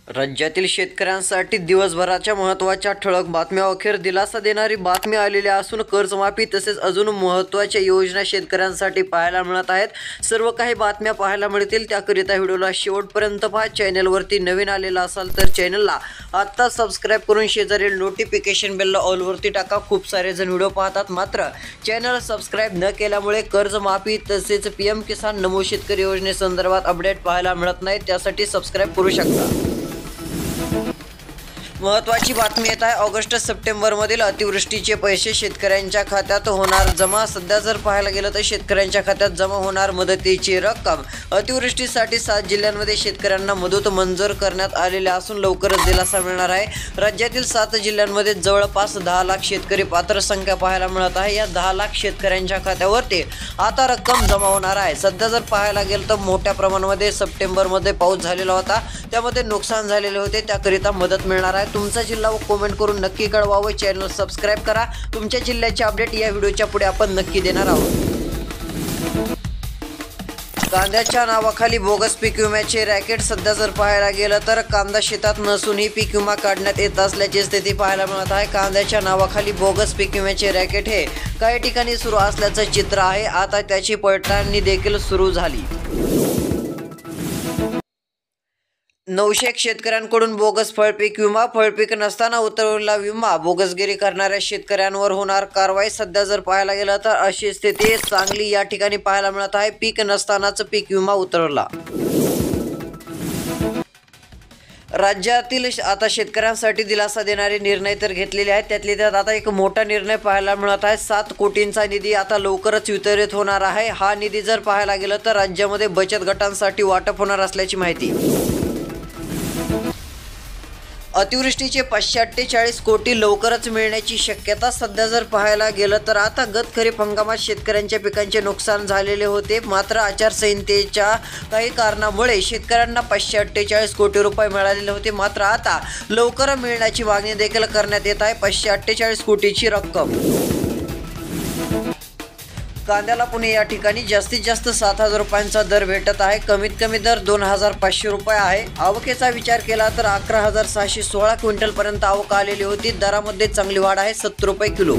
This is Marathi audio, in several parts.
राज्यातील शेतकऱ्यांसाठी दिवसभराच्या महत्त्वाच्या ठळक बातम्या. अखेर दिलासा देणारी बातमी आलेली असून कर्जमाफी तसेच अजून महत्त्वाच्या योजना शेतकऱ्यांसाठी पाहायला मिळत आहेत. सर्व काही बातम्या पाहायला मिळतील त्याकरिता व्हिडिओला शेवटपर्यंत पहा. चॅनलवरती नवीन आलेला असाल तर चॅनलला आत्ता सबस्क्राईब करून शेजारील नोटिफिकेशन बेलला ऑलवरती टाका. खूप सारे जण व्हिडिओ पाहतात मात्र चॅनल सबस्क्राईब न केल्यामुळे कर्जमाफी तसेच PM किसान नमो शेतकरी योजनेसंदर्भात अपडेट पाहायला मिळत नाही. त्यासाठी सबस्क्राईब करू शकता. महत्त्वाची बातमी येत आहे. ऑगस्ट सप्टेंबरमधील अतिवृष्टीचे पैसे शेतकऱ्यांच्या खात्यात होणार जमा. सध्या जर पाहायला गेलं तर शेतकऱ्यांच्या खात्यात जमा होणार मदतीची रक्कम. अतिवृष्टीसाठी 7 जिल्ह्यांमध्ये शेतकऱ्यांना मदत मंजूर करण्यात आलेली असून लवकरच दिलासा मिळणार आहे. राज्यातील 7 जिल्ह्यांमध्ये जवळपास 10 लाख शेतकरी पात्र संख्या पाहायला मिळत आहे. या 10 लाख शेतकऱ्यांच्या खात्यावरती आता रक्कम जमा होणार आहे. सध्या जर पाहायला गेलं तर मोठ्या प्रमाणामध्ये सप्टेंबरमध्ये पाऊस झालेला होता, त्यामध्ये नुकसान झालेले होते, त्याकरिता मदत मिळणार आहे. तुमचा जिल्हा व कमेंट करून नक्की कळवावं. चॅनल सबस्क्राईब करा. तुमच्या जिल्ह्याचे अपडेट या व्हिडिओच्या पुढे आपण नक्की देणार आहोत. कांद्याच्या नावाखाली बोगस पीक विम्याचे रॅकेट. सध्या जर पाहायला गेलं तर कांदा शेतात नसूनही पीक विमा काढण्यात येत असल्याची स्थिती पाहायला मिळत आहे. कांद्याच्या नावाखाली बोगस पीक विम्याचे रॅकेट हे काही ठिकाणी सुरू असल्याचं चित्र आहे. आता त्याची पडताळणी देखील सुरू झाली. 900 शेतकऱ्यांकडून बोगस फळपीक विमा. फळपीक नसताना उतरवलेला विमा. बोगसगिरी करणाऱ्या शेतकऱ्यांवर होणार कारवाई. सध्या जर पाहायला गेलं तर अशी स्थिती सांगली या ठिकाणी पाहायला मिळत आहे. पीक नसतानाच पीक विमा उतरवला. राज्यातील आता शेतकऱ्यांसाठी दिलासा देणारे निर्णय तर घेतलेले आहेत. त्यात आता एक मोठा निर्णय पाहायला मिळत आहे. 7 कोटींचा निधी आता लवकरच वितरित होणार आहे. हा निधी जर पाहायला गेलं तर राज्यामध्ये बचत गटांसाठी वाटप होणार असल्याची माहिती. अतिवृष्टीचे 548 कोटी लवकरच मिळण्याची शक्यता. सध्या जर पाहायला गेलं तर आता गत खरीप हंगामात शेतकऱ्यांच्या पिकांचे नुकसान झालेले होते, मात्र आचारसंहितेच्या काही कारणामुळे शेतकऱ्यांना 548 कोटी रुपये मिळालेले होते. मात्र आता लवकर मिळण्याची मागणी देखील करण्यात येत आहे. 548 कोटीची रक्कम. कांद्याला पुणे या ठिकाणी जास्तीत जास्त 7,000 रुपयांचा दर भेटत आहे. कमीत कमी दर 2,500 रुपये आहे. आवकेचा विचार केला तर 11,616 क्विंटलपर्यंत आवक आलेली होती. दरामध्ये चांगली वाढ आहे. 70 रुपये किलो.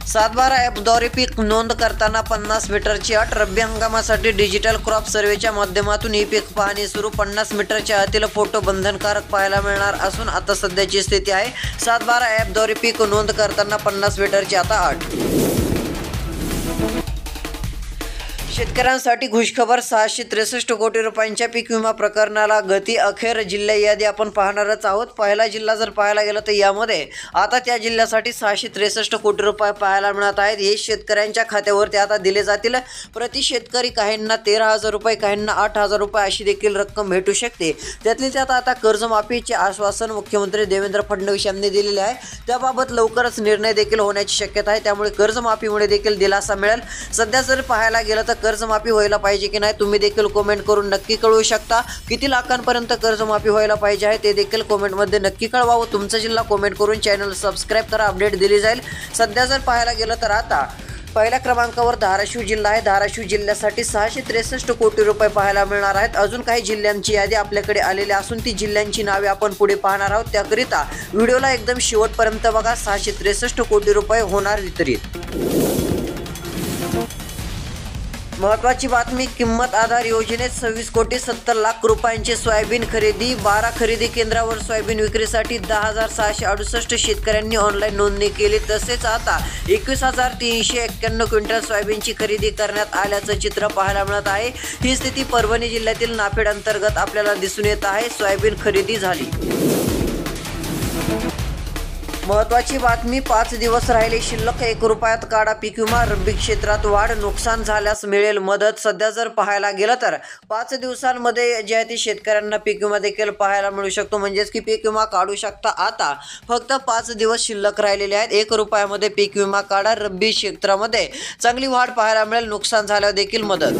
7/12 ॲपद्वारे पीक नोंद करताना 50 मीटरची अट. रब्बी हंगामासाठी डिजिटल क्रॉप सर्वेच्या माध्यमातून ही पीक पाहणी सुरू. 50 मीटरच्या आतील फोटो बंधनकारक पाहायला मिळणार असून आता सध्याची स्थिती आहे. 7/12 ॲपद्वारे पीक नोंद करताना 50 मीटरची आता अट. शेतकऱ्यांसाठी खुशखबर. 663 कोटी रुपयांच्या पीक विमा प्रकरणाला गती. अखेर जिल्हा यादी आपण पाहणारच आहोत. पहिला जिल्हा जर पाहायला गेला तर यामध्ये आता त्या जिल्ह्यासाठी 663 कोटी रुपये पाहायला मिळत आहेत. हे शेतकऱ्यांच्या खात्यावरती आता दिले जातील. प्रति शेतकरी काहींना 13,000 रुपये, काहींना 8,000 रुपये अशी देखील रक्कम भेटू शकते. त्यातली त्यात आता कर्जमाफीचे आश्वासन मुख्यमंत्री देवेंद्र फडणवीस यांनी दिलेले आहे. त्याबाबत लवकरच निर्णय देखील होण्याची शक्यता आहे. त्यामुळे कर्जमाफीमुळे देखील दिलासा मिळेल. सध्या जर पाहायला गेलं तर कर्जमाफी व्हायला पाहिजे की नाही तुम्ही देखील कमेंट करून नक्की कळवू शकता. किती लाखांपर्यंत कर्जमाफी व्हायला पाहिजे आहे ते देखील कमेंटमध्ये नक्की कळवावं. तुमचा जिल्हा कमेंट करून चॅनल सबस्क्राईब करा. अपडेट दिली जाईल. सध्या जर पाहायला गेलं तर आता पहिल्या क्रमांकावर धाराशिव जिल्हा आहे. धाराशिव जिल्ह्यासाठी 663 कोटी रुपये पाहायला मिळणार आहेत. अजून काही जिल्ह्यांची यादी आपल्याकडे आलेली असून ती जिल्ह्यांची नावे आपण पुढे पाहणार आहोत. त्याकरिता व्हिडिओला एकदम शेवटपर्यंत बघा. 663 कोटी रुपये होणार वितरित. महत्त्वाची बातमी. किंमत आधार योजनेत 26 कोटी 70 लाख रुपयांची सोयाबीन खरेदी. 12 खरेदी केंद्रावर सोयाबीन विक्रीसाठी 10,668 शेतकऱ्यांनी ऑनलाईन नोंदणी केली. तसेच आता 21,391 क्विंटल सोयाबीनची खरेदी करण्यात आल्याचं चित्र पाहायला मिळत आहे. ही स्थिती परभणी जिल्ह्यातील नाफेड अंतर्गत आपल्याला दिसून येत आहे. सोयाबीन खरेदी झाली. महत्त्वाची बातमी. 5 दिवस राहिले शिल्लक. 1 रुपयात काढा पीक विमा. रब्बी क्षेत्रात वाढ. नुकसान झाल्यास मिळेल मदत. सध्या जर पाहायला गेलं तर 5 दिवसांमध्ये जे आहे ते शेतकऱ्यांना पीक विमा देखील पाहायला मिळू शकतो. म्हणजेच की पीक विमा काढू शकता. आता फक्त 5 दिवस शिल्लक राहिलेले आहेत. 1 रुपयामध्ये पीक विमा काढा. रब्बी क्षेत्रामध्ये चांगली वाढ पाहायला मिळेल. नुकसान झाल्यावर देखील मदत.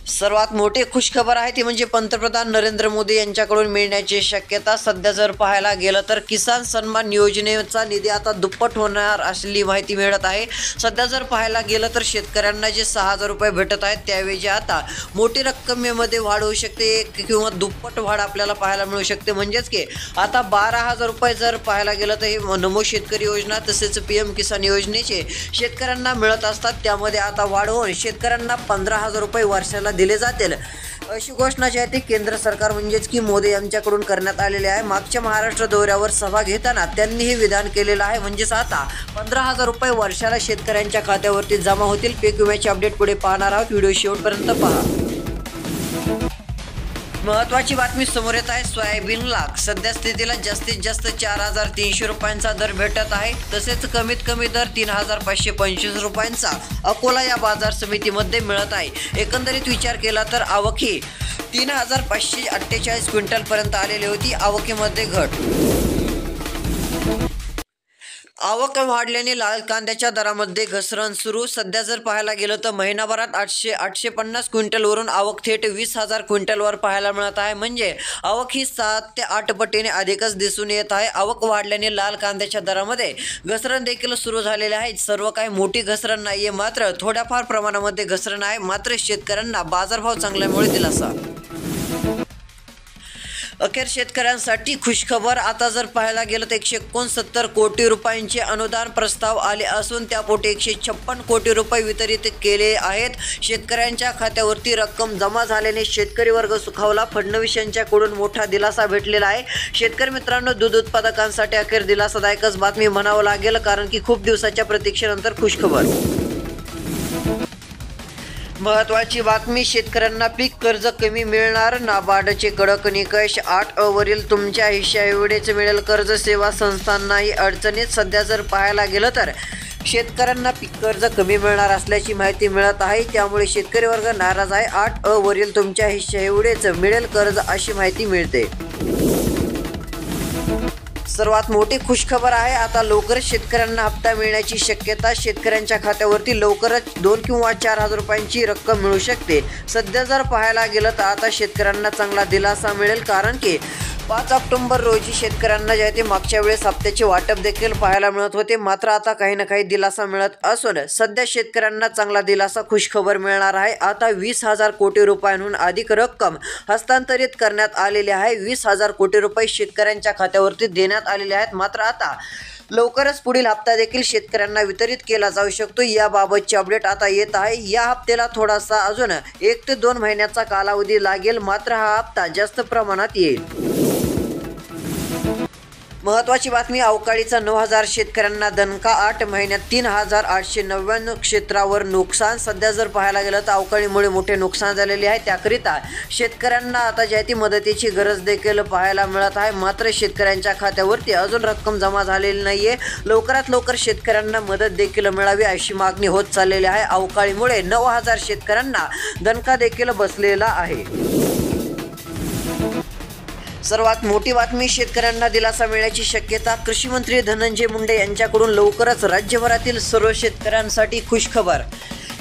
सर्वात मोठी खुशखबर आहे ती म्हणजे पंतप्रधान नरेंद्र मोदी यांच्याकडून मिळण्याची शक्यता सध्या जर पाहायला गेलं तर किसान सन्मान योजनेचा निधी आता दुप्पट होणार असली माहिती मिळत आहे। सध्या जर पाहायला गेलं तर शेतकऱ्यांना जे 6,000 रुपये भेटत आहेत त्याऐवजी आता मोठी रक्कमेमध्ये वाढ होऊ शकते किंवा दुप्पट वाढ आपल्याला पाहायला मिळू शकते। म्हणजेच की आता 12,000 रुपये जर पाहायला गेलं तर ही नमो शेतकरी योजना तसेच PM किसान योजनेचे शेतकऱ्यांना मिळत असतात, त्यामध्ये आता वाढ होऊन शेतकऱ्यांना 15,000 रुपये वर्षाला दिले जातील अशी घोषणा जी आहे ती केंद्र सरकार म्हणजेच की मोदी यांच्याकडून करण्यात आलेली आहे। मागच्या महाराष्ट्र दौऱ्यावर सभा घेताना त्यांनी हे विधान केलेलं आहे। म्हणजेच आता 15,000 रुपये वर्षाला शेतकऱ्यांच्या खात्यावरती जमा होतील। पीक विम्याची अपडेट पुढे पाहणार आहोत, व्हिडिओ शेवटपर्यंत पहा। महत्त्वाची बातमी समोर येत आहे। सोयाबीनला सध्या स्थितीला जास्तीत जास्त 4,300 रुपयांचा दर भेटत आहे, तसेच कमीत कमी दर 3,525 रुपयांचा अकोला या बाजार समितीमध्ये मिळत आहे। एकंदरीत विचार केला तर आवक ही 3,548 क्विंटलपर्यंत आलेली होती। आवकीमध्ये घट, आवक वाढल्याने लाल कांद्याच्या दरामध्ये घसरण सुरू। सध्या जर पाहायला गेलं तर महिनाभरात 850 क्विंटलवरून आवक थेट 20,000 क्विंटलवर पाहायला मिळत आहे। म्हणजे आवक ही 7 ते 8 पटीने अधिकच दिसून येत आहे। आवक वाढल्याने लाल कांद्याच्या दरामध्ये घसरण देखील सुरू झालेले आहे। सर्व काही मोठी घसरण नाहीये, मात्र थोड्याफार प्रमाणामध्ये घसरण आहे। मात्र शेतकऱ्यांना बाजारभाव चांगल्यामुळे दिलासा। अखेर शेतकऱ्यांसाठी खुशखबर। आता जर पाहायला गेलं तर 169 कोटी रुपयांचे अनुदान प्रस्ताव आले असून त्यापोटी 156 कोटी रुपये वितरित केले आहेत। शेतकऱ्यांच्या खात्यावरती रक्कम जमा झाल्याने शेतकरी वर्ग सुखावला। फडणवीस यांच्याकडून मोठा दिलासा भेटलेला आहे। शेतकरी मित्रांनो, दूध उत्पादकांसाठी अखेर दिलासादायकच बातमी म्हणावं लागेल, कारण की खूप दिवसाच्या प्रतीक्षेनंतर खुशखबर। महत्त्वाची बातमी, शेतकऱ्यांना पीक कर्ज कमी मिळणार। नाबार्डचे कडक निकष, 8 वरील तुमच्या हिश्श्याएवढेच मिळेल कर्ज। सेवा संस्थांनाही अडचणीत। सध्या जर पाहायला गेलं तर शेतकऱ्यांना पीक कर्ज कमी मिळणार असल्याची माहिती मिळत आहे, त्यामुळे शेतकरी वर्ग नाराज आहे। 8 वरील तुमच्या हिश्श्याएवढेच मिळेल कर्ज अशी माहिती मिळते। सर्वात मोठी खुशखबर आहे, आता लवकरच शेतकऱ्यांना हप्ता मिळण्याची शक्यता। शेतकऱ्यांच्या खात्यावरती लवकरच 2 किंवा 4,000 रुपयांची रक्कम मिळू शकते। सध्या जर पाहायला गेलं तर आता शेतकऱ्यांना चांगला दिलासा मिळेल, कारण की 5 ऑक्टोबर रोजी शेतकऱ्यांना जे आहे ते मागच्या वेळेस हप्त्याचे वाटप देखील पाहायला मिळत होते, मात्र आता काही ना काही दिलासा मिळत असून सध्या शेतकऱ्यांना चांगला दिलासा खुशखबर मिळणार आहे। आता 20,000 कोटी रुपयांहून अधिक रक्कम हस्तांतरित करण्यात आलेली आहे। 20,000 कोटी रुपये शेतकऱ्यांच्या खात्यावरती देण्यात आलेले आहेत। मात्र आता लवकरच पुढील हप्ता देखील शेतकऱ्यांना वितरित केला जाऊ शकतो, याबाबतची अपडेट आता येत आहे। या हप्त्याला थोडासा अजून 1 ते 2 महिन्याचा कालावधी लागेल, मात्र हा हप्ता जास्त प्रमाणात येईल। महत्त्वाची बातमी, अवकाळीचा 9,000 शेतकऱ्यांना दणका। 8 महिन्यात 3,899 क्षेत्रावर नुकसान। सध्या जर पाहायला गेलं तर अवकाळीमुळे मोठे नुकसान झालेले आहे, त्याकरिता शेतकऱ्यांना आता जी आहे ती मदतीची गरज देखील पाहायला मिळत आहे। मात्र शेतकऱ्यांच्या खात्यावरती अजून रक्कम जमा झालेली नाहीये। लवकरात लवकर शेतकऱ्यांना मदत देखील मिळावी अशी मागणी होत चाललेली आहे। अवकाळीमुळे 9,000 शेतकऱ्यांना दणका देखील बसलेला आहे। सर्वात मोठी बातमी, शेतकऱ्यांना दिलासा मिळण्याची शक्यता। कृषी मंत्री धनंजय मुंडे यांच्याकडून लवकरच राज्यभरातील सर्व शेतकऱ्यांसाठी खुशखबर।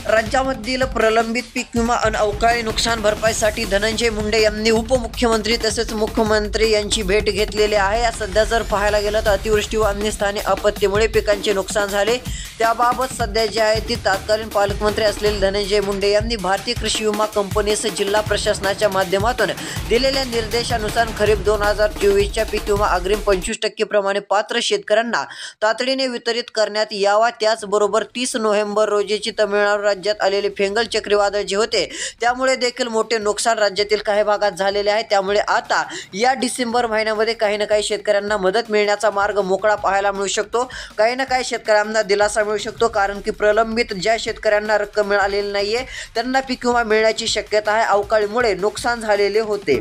राज्यामधील प्रलंबित पीक विमा आणि अवकाळी नुकसान भरपाईसाठी धनंजय मुंडे यांनी उपमुख्यमंत्री तसेच मुख्यमंत्री यांची भेट घेतलेली आहे। सध्या जर पाहायला गेलं तर अतिवृष्टी व अन्य स्थानिक आपत्तीमुळे पिकांचे नुकसान झाले, त्याबाबत सध्या जे आहे ती तत्कालीन पालकमंत्री असलेले धनंजय मुंडे यांनी भारतीय कृषी विमा कंपनीस जिल्हा प्रशासनाच्या माध्यमातून दिलेल्या निर्देशानुसार खरीप 2024च्या पीक विमा अग्रिम 25% प्रमाणे पात्र शेतकऱ्यांना तातडीने वितरित करण्यात यावा। त्याचबरोबर 30 नोव्हेंबर रोजीची तमिळनाडू राज्यात आलेले फेंगल चक्रीवादळ जे होते त्यामुळे देखील मोठे नुकसान राज्यातील काही भागात झालेले आहे। त्यामुळे आता या डिसेंबर महिन्यामध्ये काही ना काही शेतकऱ्यांना मदत मिळण्याचा मार्ग मोकळा पाहायला मिळू शकतो। काही ना काही शेतकऱ्यांना दिलासा मिळू शकतो, कारण की प्रलंबित ज्या शेतकऱ्यांना रक्कम मिळालेली नाहीये त्यांना पीक विमा मिळण्याची शक्यता आहे। अवकाळीमुळे नुकसान झालेले होते।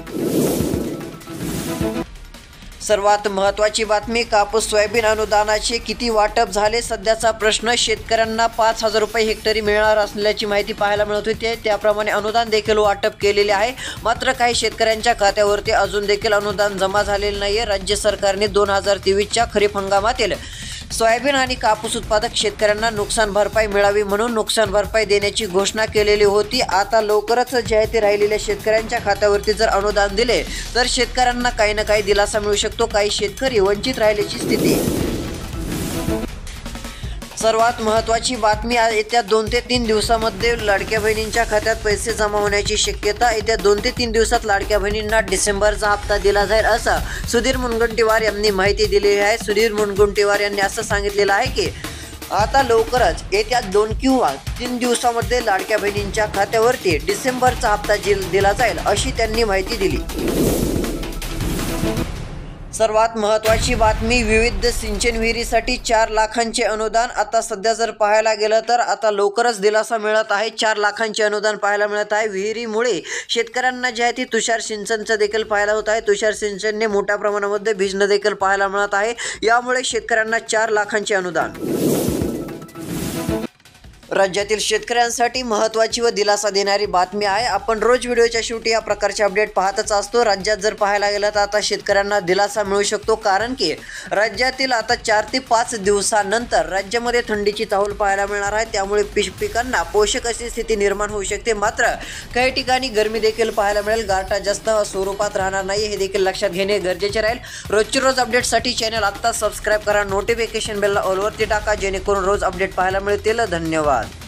सर्वात महत्त्वाची बातमी, कापूस सोयाबीन अनुदानाचे किती वाटप झाले? सध्याचा प्रश्न। शेतकऱ्यांना 5,000 रुपये हेक्टरी मिळणार असल्याची माहिती पाहायला मिळत होती, त्याप्रमाणे अनुदान देखील वाटप केलेले आहे। मात्र काही शेतकऱ्यांच्या खात्यावरती अजून देखील अनुदान जमा झालेले नाहीये। राज्य सरकारने 2023च्या खरीप हंगामातील सोयाबीन आणि कापूस उत्पादक शेतकऱ्यांना नुकसान भरपाई मिळावी म्हणून नुकसान भरपाई देण्याची घोषणा केलेली होती। आता लवकरच जे आहे ते राहिलेल्या शेतकऱ्यांच्या खात्यावरती जर अनुदान दिले तर शेतकऱ्यांना काही ना काही दिलासा मिळू शकतो। काही शेतकरी वंचित राहिल्याची स्थिती। सर्वात महत्त्वाची बातमी, येत्या 2 ते 3 दिवसामध्ये लाडक्या बहिणींच्या खात्यात पैसे जमा होण्याची शक्यता। येत्या 2 ते 3 दिवसात लाडक्या बहिणींना डिसेंबरचा हप्ता दिला जाईल असं सुधीर मुनगंटीवार यांनी माहिती दिली आहे। सुधीर मुनगंटीवार यांनी असं सांगितलेलं आहे की आता लवकरच येत्या 2 किंवा 3 दिवसामध्ये लाडक्या बहिणींच्या खात्यावरती डिसेंबरचा हप्ता दिला जाईल अशी त्यांनी माहिती दिली। सर्वात महत्त्वाची बातमी, विविध सिंचन विहिरीसाठी 4 लाखांचे अनुदान। आता सध्या जर पाहायला गेलं तर आता लवकरच दिलासा मिळत आहे। 4 लाखांचे अनुदान पाहायला मिळत आहे। विहिरीमुळे शेतकऱ्यांना जे आहे ती तुषार सिंचनचं देखील पाहायला होत आहे। तुषार सिंचनने मोठ्या प्रमाणामध्ये भिजणं देखील पाहायला मिळत आहे। यामुळे शेतकऱ्यांना 4 लाखांचे अनुदान। राज्यातील शेतकऱ्यांसाठी महत्त्वाची व दिलासा देणारी बातमी आहे। आपण रोज व्हिडिओच्या शेवटी या प्रकारचे अपडेट पाहतच असतो। राज्यात जर पाहायला गेलं तर आता शेतकऱ्यांना दिलासा मिळू शकतो, कारण की राज्यातील आता 4 ते 5 दिवसानंतर राज्यामध्ये थंडीची चाहूल पाहायला मिळणार आहे। त्यामुळे पिकांना पोषक अशी स्थिती निर्माण होऊ शकते। मात्र काही ठिकाणी गरमी देखील पाहायला मिळेल। गारठा जास्त स्वरूपात राहणार नाही, हे देखील लक्षात घेणे गरजेचे राहील। रोजचे रोज अपडेटसाठी चॅनल आत्ता सबस्क्राईब करा, नोटिफिकेशन बेलला ऑलवरती टाका, जेणेकरून रोज अपडेट पाहायला मिळतील। धन्यवाद।